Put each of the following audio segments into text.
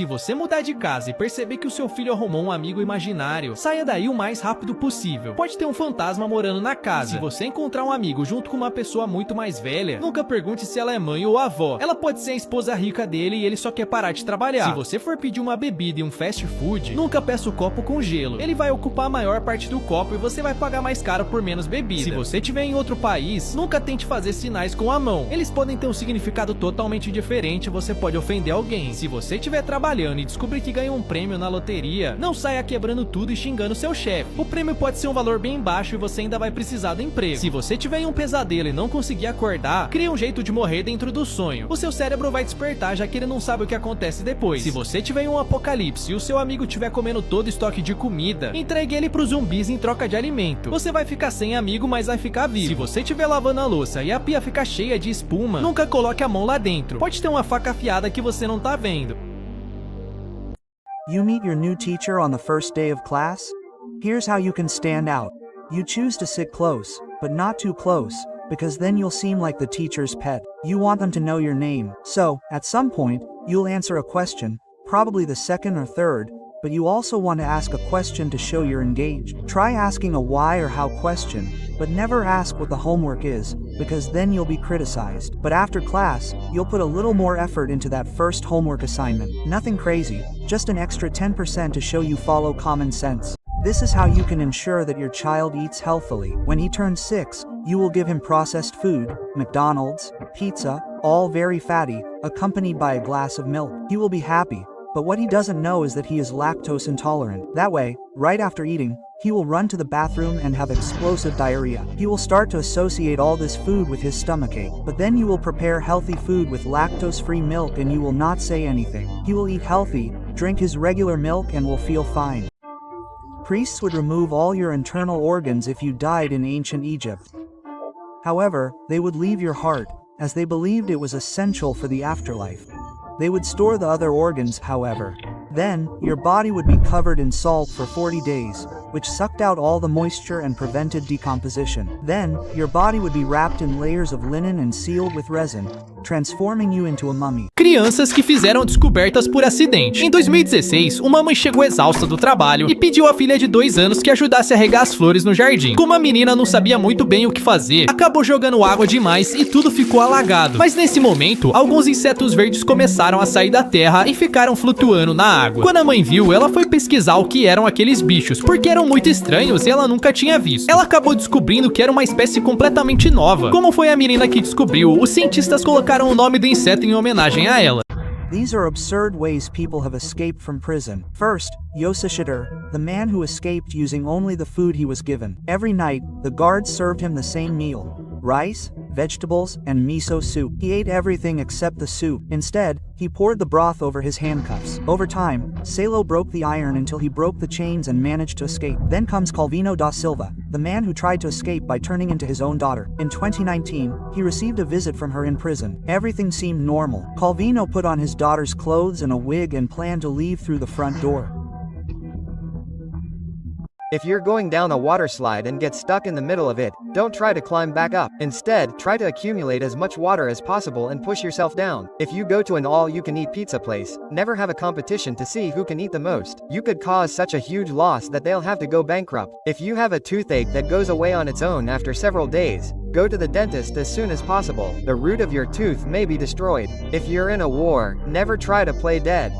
Se você mudar de casa e perceber que o seu filho arrumou um amigo imaginário, saia daí o mais rápido possível. Pode ter um fantasma morando na casa. Se você encontrar um amigo junto com uma pessoa muito mais velha, nunca pergunte se ela é mãe ou avó. Ela pode ser a esposa rica dele e ele só quer parar de trabalhar. Se você for pedir uma bebida e um fast food, nunca peça o copo com gelo. Ele vai ocupar a maior parte do copo e você vai pagar mais caro por menos bebida. Se você estiver em outro país, nunca tente fazer sinais com a mão. Eles podem ter um significado totalmente diferente e você pode ofender alguém. Se você estiver trabalhando e descobrir que ganhou um prêmio na loteria, não saia quebrando tudo e xingando seu chefe. O prêmio pode ser um valor bem baixo e você ainda vai precisar do emprego. Se você tiver em um pesadelo e não conseguir acordar, crie um jeito de morrer dentro do sonho. O seu cérebro vai despertar, já que ele não sabe o que acontece depois. Se você tiver em um apocalipse e o seu amigo estiver comendo todo o estoque de comida, entregue ele pros zumbis em troca de alimento. Você vai ficar sem amigo, mas vai ficar vivo. Se você estiver lavando a louça e a pia ficar cheia de espuma, nunca coloque a mão lá dentro. Pode ter uma faca afiada que você não tá vendo. You meet your new teacher on the first day of class? Here's how you can stand out. You choose to sit close, but not too close, because then you'll seem like the teacher's pet. You want them to know your name, so, at some point, you'll answer a question, probably the second or third, but you also want to ask a question to show you're engaged. Try asking a why or how question, but never ask what the homework is, because then you'll be criticized. But after class, you'll put a little more effort into that first homework assignment. Nothing crazy, just an extra 10% to show you follow common sense. This is how you can ensure that your child eats healthily. When he turns 6, you will give him processed food, McDonald's, pizza, all very fatty, accompanied by a glass of milk. He will be happy. But what he doesn't know is that he is lactose intolerant. That way, right after eating, he will run to the bathroom and have explosive diarrhea. He will start to associate all this food with his stomachache. But then you will prepare healthy food with lactose-free milk and you will not say anything. He will eat healthy, drink his regular milk and will feel fine. Priests would remove all your internal organs if you died in ancient Egypt. However, they would leave your heart, as they believed it was essential for the afterlife. They would store the other organs, however. Then, your body would be covered in salt for 40 days, which sucked out all the moisture and prevented decomposition. Then, your body would be wrapped in layers of linen and sealed with resin, transforming you into a mummy. Crianças que fizeram descobertas por acidente. Em 2016, uma mãe chegou exausta do trabalho e pediu à filha de 2 anos que ajudasse a regar as flores no jardim. Como a menina não sabia muito bem o que fazer, acabou jogando água demais e tudo ficou alagado. Mas nesse momento, alguns insetos verdes começaram a sair da terra e ficaram flutuando na água. Quando a mãe viu, ela foi pesquisar o que eram aqueles bichos, porque eram muito estranhos e ela nunca tinha visto. Ela acabou descobrindo que era uma espécie completamente nova. Como foi a menina que descobriu, os cientistas colocaram o nome do inseto em homenagem a ela. These are absurd ways people have escaped from prison. First, Yoseshitter, the man who escaped using only the food he was given. Every night, the guards served him the same meal: rice, vegetables, and miso soup. He ate everything except the soup. Instead, he poured the broth over his handcuffs. Over time, Salo broke the iron until he broke the chains and managed to escape. Then comes Calvino da Silva, the man who tried to escape by turning into his own daughter. In 2019, he received a visit from her in prison. Everything seemed normal. Calvino put on his daughter's clothes and a wig and planned to leave through the front door. If you're going down a water slide and get stuck in the middle of it, don't try to climb back up. Instead, try to accumulate as much water as possible and push yourself down. If you go to an all-you-can-eat pizza place, never have a competition to see who can eat the most. You could cause such a huge loss that they'll have to go bankrupt. If you have a toothache that goes away on its own after several days, go to the dentist as soon as possible. The root of your tooth may be destroyed. If you're in a war, never try to play dead.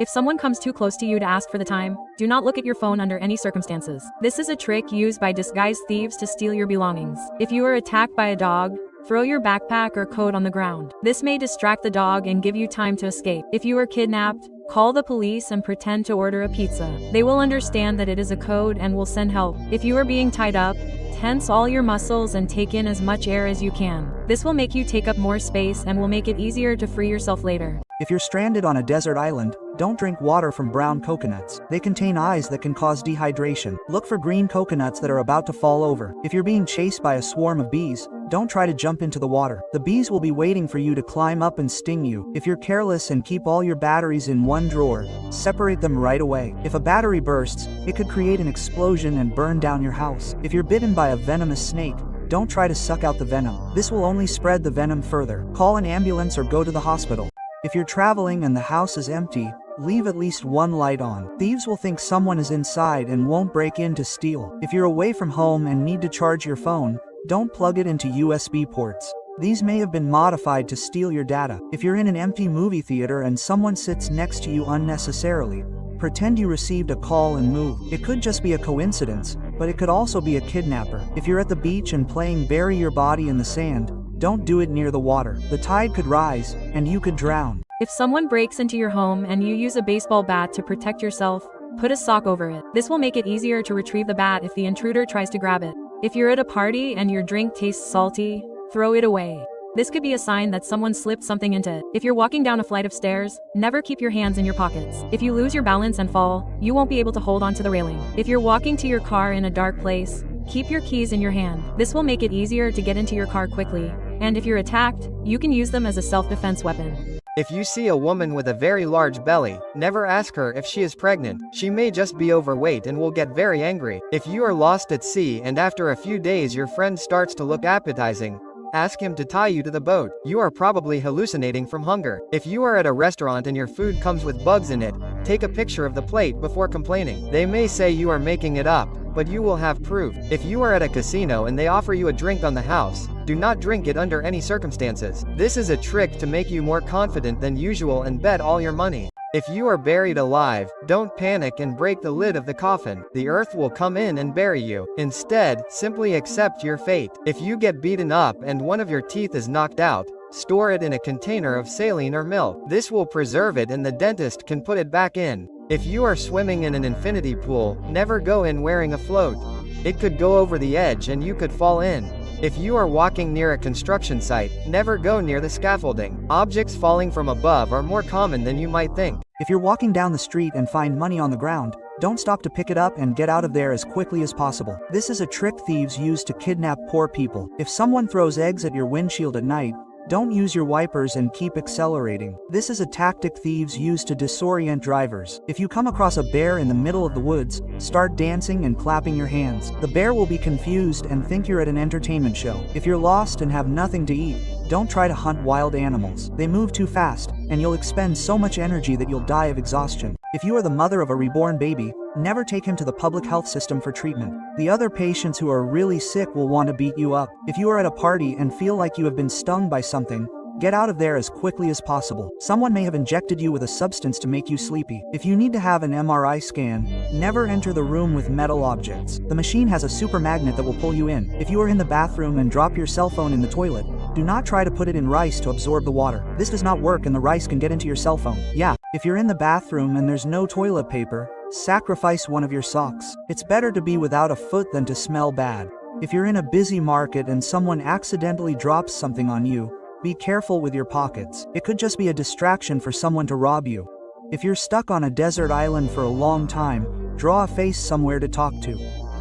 If someone comes too close to you to ask for the time, do not look at your phone under any circumstances. This is a trick used by disguised thieves to steal your belongings. If you are attacked by a dog, throw your backpack or coat on the ground. This may distract the dog and give you time to escape. If you are kidnapped, call the police and pretend to order a pizza. They will understand that it is a code and will send help. If you are being tied up, tense all your muscles and take in as much air as you can. This will make you take up more space and will make it easier to free yourself later. If you're stranded on a desert island, don't drink water from brown coconuts. They contain eyes that can cause dehydration. Look for green coconuts that are about to fall over. If you're being chased by a swarm of bees, don't try to jump into the water. The bees will be waiting for you to climb up and sting you. If you're careless and keep all your batteries in one drawer, separate them right away. If a battery bursts, it could create an explosion and burn down your house. If you're bitten by a venomous snake, don't try to suck out the venom. This will only spread the venom further. Call an ambulance or go to the hospital. If you're traveling and the house is empty, leave at least one light on. Thieves will think someone is inside and won't break in to steal. If you're away from home and need to charge your phone, don't plug it into USB ports. These may have been modified to steal your data. If you're in an empty movie theater and someone sits next to you unnecessarily, pretend you received a call and move. It could just be a coincidence, but it could also be a kidnapper. If you're at the beach and playing bury your body in the sand, don't do it near the water. The tide could rise, and you could drown. If someone breaks into your home and you use a baseball bat to protect yourself, put a sock over it. This will make it easier to retrieve the bat if the intruder tries to grab it. If you're at a party and your drink tastes salty, throw it away. This could be a sign that someone slipped something into it. If you're walking down a flight of stairs, never keep your hands in your pockets. If you lose your balance and fall, you won't be able to hold onto the railing. If you're walking to your car in a dark place, keep your keys in your hand. This will make it easier to get into your car quickly. And if you're attacked, you can use them as a self-defense weapon. If you see a woman with a very large belly, never ask her if she is pregnant. She may just be overweight and will get very angry. If you are lost at sea and after a few days your friend starts to look appetizing, ask him to tie you to the boat. You are probably hallucinating from hunger. If you are at a restaurant and your food comes with bugs in it, take a picture of the plate before complaining. They may say you are making it up, but you will have proof. If you are at a casino and they offer you a drink on the house, do not drink it under any circumstances. This is a trick to make you more confident than usual and bet all your money. If you are buried alive, don't panic and break the lid of the coffin. The earth will come in and bury you. Instead, simply accept your fate. If you get beaten up and one of your teeth is knocked out, store it in a container of saline or milk. This will preserve it and the dentist can put it back in. If you are swimming in an infinity pool, never go in wearing a float. It could go over the edge and you could fall in. If you are walking near a construction site, never go near the scaffolding. Objects falling from above are more common than you might think. If you're walking down the street and find money on the ground, don't stop to pick it up and get out of there as quickly as possible. This is a trick thieves use to kidnap poor people. If someone throws eggs at your windshield at night, don't use your wipers and keep accelerating. This is a tactic thieves use to disorient drivers. If you come across a bear in the middle of the woods, start dancing and clapping your hands. The bear will be confused and think you're at an entertainment show. If you're lost and have nothing to eat, don't try to hunt wild animals. They move too fast, and you'll expend so much energy that you'll die of exhaustion. If you are the mother of a reborn baby, never take him to the public health system for treatment. The other patients who are really sick will want to beat you up. If you are at a party and feel like you have been stung by something, get out of there as quickly as possible. Someone may have injected you with a substance to make you sleepy. If you need to have an MRI scan, never enter the room with metal objects. The machine has a super magnet that will pull you in. If you are in the bathroom and drop your cell phone in the toilet, do not try to put it in rice to absorb the water. This does not work and the rice can get into your cell phone. Yeah, if you're in the bathroom and there's no toilet paper, sacrifice one of your socks. It's better to be without a foot than to smell bad. If you're in a busy market and someone accidentally drops something on you, be careful with your pockets. It could just be a distraction for someone to rob you. If you're stuck on a desert island for a long time, draw a face somewhere to talk to.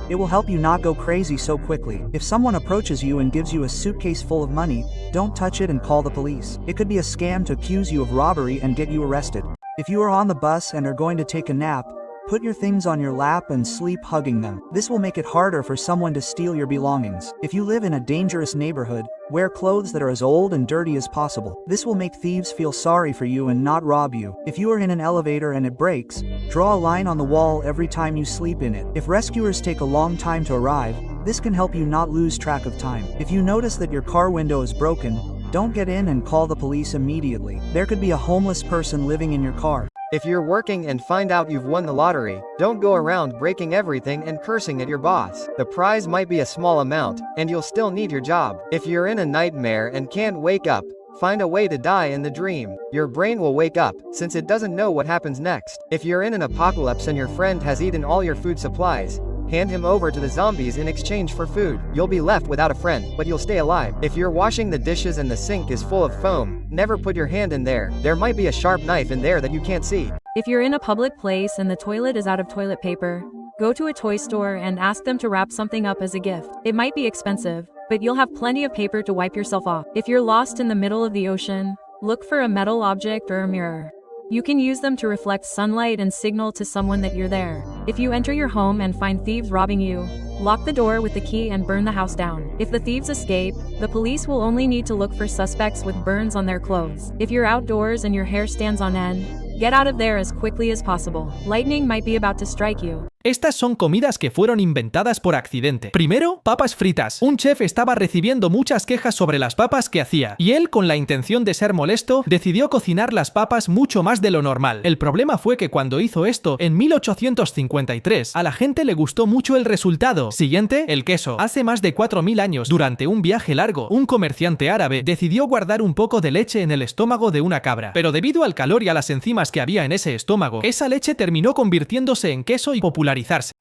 It will help you not go crazy so quickly. If someone approaches you and gives you a suitcase full of money, don't touch it and call the police. It could be a scam to accuse you of robbery and get you arrested. If you are on the bus and are going to take a nap, put your things on your lap and sleep hugging them. This will make it harder for someone to steal your belongings. If you live in a dangerous neighborhood, wear clothes that are as old and dirty as possible. This will make thieves feel sorry for you and not rob you. If you are in an elevator and it breaks, draw a line on the wall every time you sleep in it. If rescuers take a long time to arrive, this can help you not lose track of time. If you notice that your car window is broken, don't get in and call the police immediately. There could be a homeless person living in your car. If you're working and find out you've won the lottery, don't go around breaking everything and cursing at your boss. The prize might be a small amount, and you'll still need your job. If you're in a nightmare and can't wake up, find a way to die in the dream. Your brain will wake up, since it doesn't know what happens next. If you're in an apocalypse and your friend has eaten all your food supplies, hand him over to the zombies in exchange for food. You'll be left without a friend, but you'll stay alive. If you're washing the dishes and the sink is full of foam, never put your hand in there. There might be a sharp knife in there that you can't see. If you're in a public place and the toilet is out of toilet paper, go to a toy store and ask them to wrap something up as a gift. It might be expensive, but you'll have plenty of paper to wipe yourself off. If you're lost in the middle of the ocean, look for a metal object or a mirror. You can use them to reflect sunlight and signal to someone that you're there. If you enter your home and find thieves robbing you, Lock the door with the key and burn the house down. If the thieves escape, the police will only need to look for suspects with burns on their clothes. If you're outdoors and your hair stands on end, get out of there as quickly as possible. Lightning might be about to strike you. Estas son comidas que fueron inventadas por accidente. Primero, papas fritas. Un chef estaba recibiendo muchas quejas sobre las papas que hacía, y él, con la intención de ser molesto, decidió cocinar las papas mucho más de lo normal. El problema fue que cuando hizo esto, en 1853, a la gente le gustó mucho el resultado. Siguiente, el queso. Hace más de 4000 años, durante un viaje largo, un comerciante árabe decidió guardar un poco de leche en el estómago de una cabra, pero debido al calor y a las enzimas que había en ese estómago, esa leche terminó convirtiéndose en queso y popularizarse.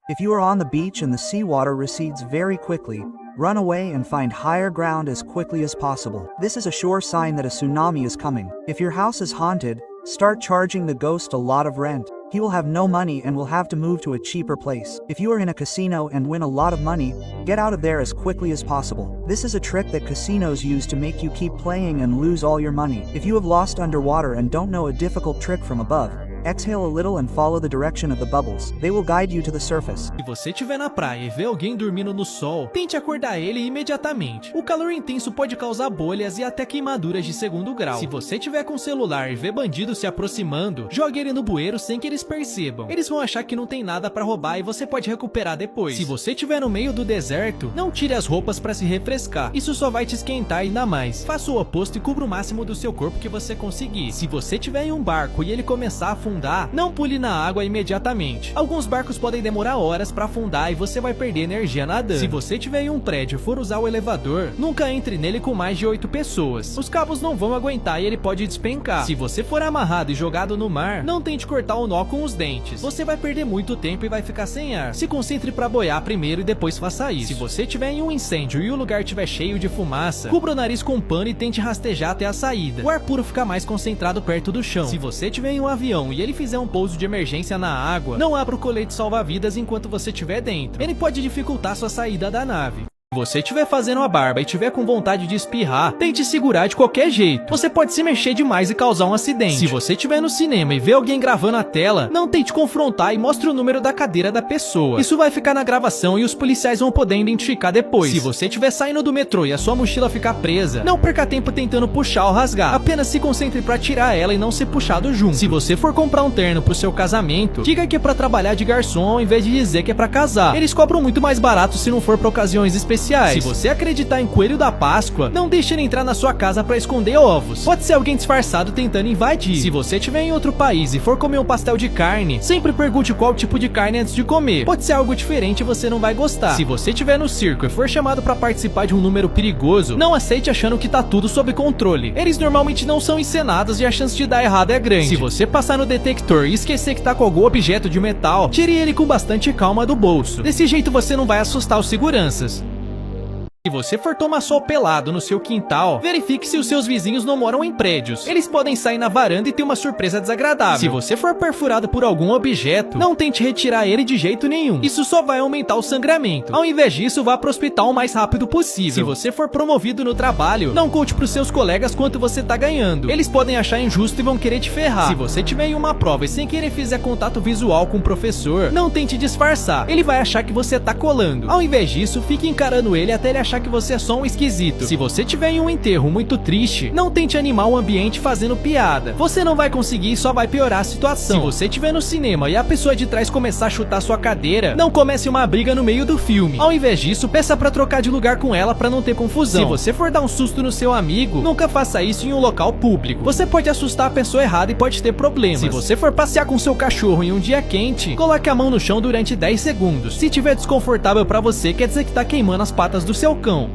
If you are on the beach and the seawater recedes very quickly, run away and find higher ground as quickly as possible. This is a sure sign that a tsunami is coming. If your house is haunted, start charging the ghost a lot of rent. He will have no money and will have to move to a cheaper place. If you are in a casino and win a lot of money, get out of there as quickly as possible. This is a trick that casinos use to make you keep playing and lose all your money. If you have lost underwater and don't know a difficult trick from above, exhale a little and follow the direction of the bubbles. They will guide you to the surface. Se você estiver na praia e vê alguém dormindo no sol, tente acordar ele imediatamente. O calor intenso pode causar bolhas e até queimaduras de segundo grau. Se você tiver com o celular e vê bandidos se aproximando, jogue ele no bueiro sem que eles percebam. Eles vão achar que não tem nada pra roubar e você pode recuperar depois. Se você estiver no meio do deserto, não tire as roupas pra se refrescar. Isso só vai te esquentar ainda mais. Faça o oposto e cubra o máximo do seu corpo que você conseguir. Se você estiver em um barco e ele começar a afundar, não pule na água imediatamente. Alguns barcos podem demorar horas para afundar e você vai perder energia nadando. Se você estiver em um prédio e for usar o elevador, nunca entre nele com mais de 8 pessoas. Os cabos não vão aguentar e ele pode despencar. Se você for amarrado e jogado no mar, não tente cortar o nó com os dentes. Você vai perder muito tempo e vai ficar sem ar. Se concentre para boiar primeiro e depois faça isso. Se você estiver em um incêndio e o lugar estiver cheio de fumaça, cubra o nariz com um pano e tente rastejar até a saída. O ar puro fica mais concentrado perto do chão. Se você estiver em um avião e ele fizer um pouso de emergência na água, não abra o colete salva-vidas enquanto você estiver dentro. Ele pode dificultar sua saída da nave. Se você estiver fazendo a barba e tiver com vontade de espirrar, tente segurar de qualquer jeito. Você pode se mexer demais e causar um acidente. Se você estiver no cinema e ver alguém gravando a tela, não tente confrontar e mostre o número da cadeira da pessoa. Isso vai ficar na gravação e os policiais vão poder identificar depois. Se você estiver saindo do metrô e a sua mochila ficar presa, não perca tempo tentando puxar ou rasgar. Apenas se concentre para tirar ela e não ser puxado junto. Se você for comprar um terno pro seu casamento, diga que é para trabalhar de garçom ao invés de dizer que é para casar. Eles cobram muito mais barato se não for para ocasiões especiais. Se você acreditar em coelho da Páscoa, não deixe ele entrar na sua casa para esconder ovos. Pode ser alguém disfarçado tentando invadir. Se você estiver em outro país e for comer um pastel de carne, sempre pergunte qual tipo de carne antes de comer. Pode ser algo diferente e você não vai gostar. Se você estiver no circo e for chamado para participar de um número perigoso, não aceite achando que tá tudo sob controle. Eles normalmente não são encenados e a chance de dar errado é grande. Se você passar no detector e esquecer que tá com algum objeto de metal, tire ele com bastante calma do bolso. Desse jeito você não vai assustar os seguranças. Se você for tomar sol pelado no seu quintal, verifique se os seus vizinhos não moram em prédios. Eles podem sair na varanda e ter uma surpresa desagradável. Se você for perfurado por algum objeto, não tente retirar ele de jeito nenhum. Isso só vai aumentar o sangramento. Ao invés disso, vá para o hospital o mais rápido possível. Se você for promovido no trabalho, não conte para os seus colegas quanto você tá ganhando. Eles podem achar injusto e vão querer te ferrar. Se você tiver em uma prova e sem querer fizer contato visual com o professor, não tente disfarçar. Ele vai achar que você tá colando. Ao invés disso, fique encarando ele até ele achar que você é só um esquisito. Se você tiver em um enterro muito triste, não tente animar o ambiente fazendo piada. Você não vai conseguir e só vai piorar a situação. Se você estiver no cinema e a pessoa de trás começar a chutar sua cadeira, não comece uma briga no meio do filme. Ao invés disso, peça pra trocar de lugar com ela pra não ter confusão. Se você for dar um susto no seu amigo, nunca faça isso em um local público. Você pode assustar a pessoa errada e pode ter problemas. Se você for passear com seu cachorro em um dia quente, coloque a mão no chão durante 10 segundos. Se tiver desconfortável pra você, quer dizer que tá queimando as patas do seu cão.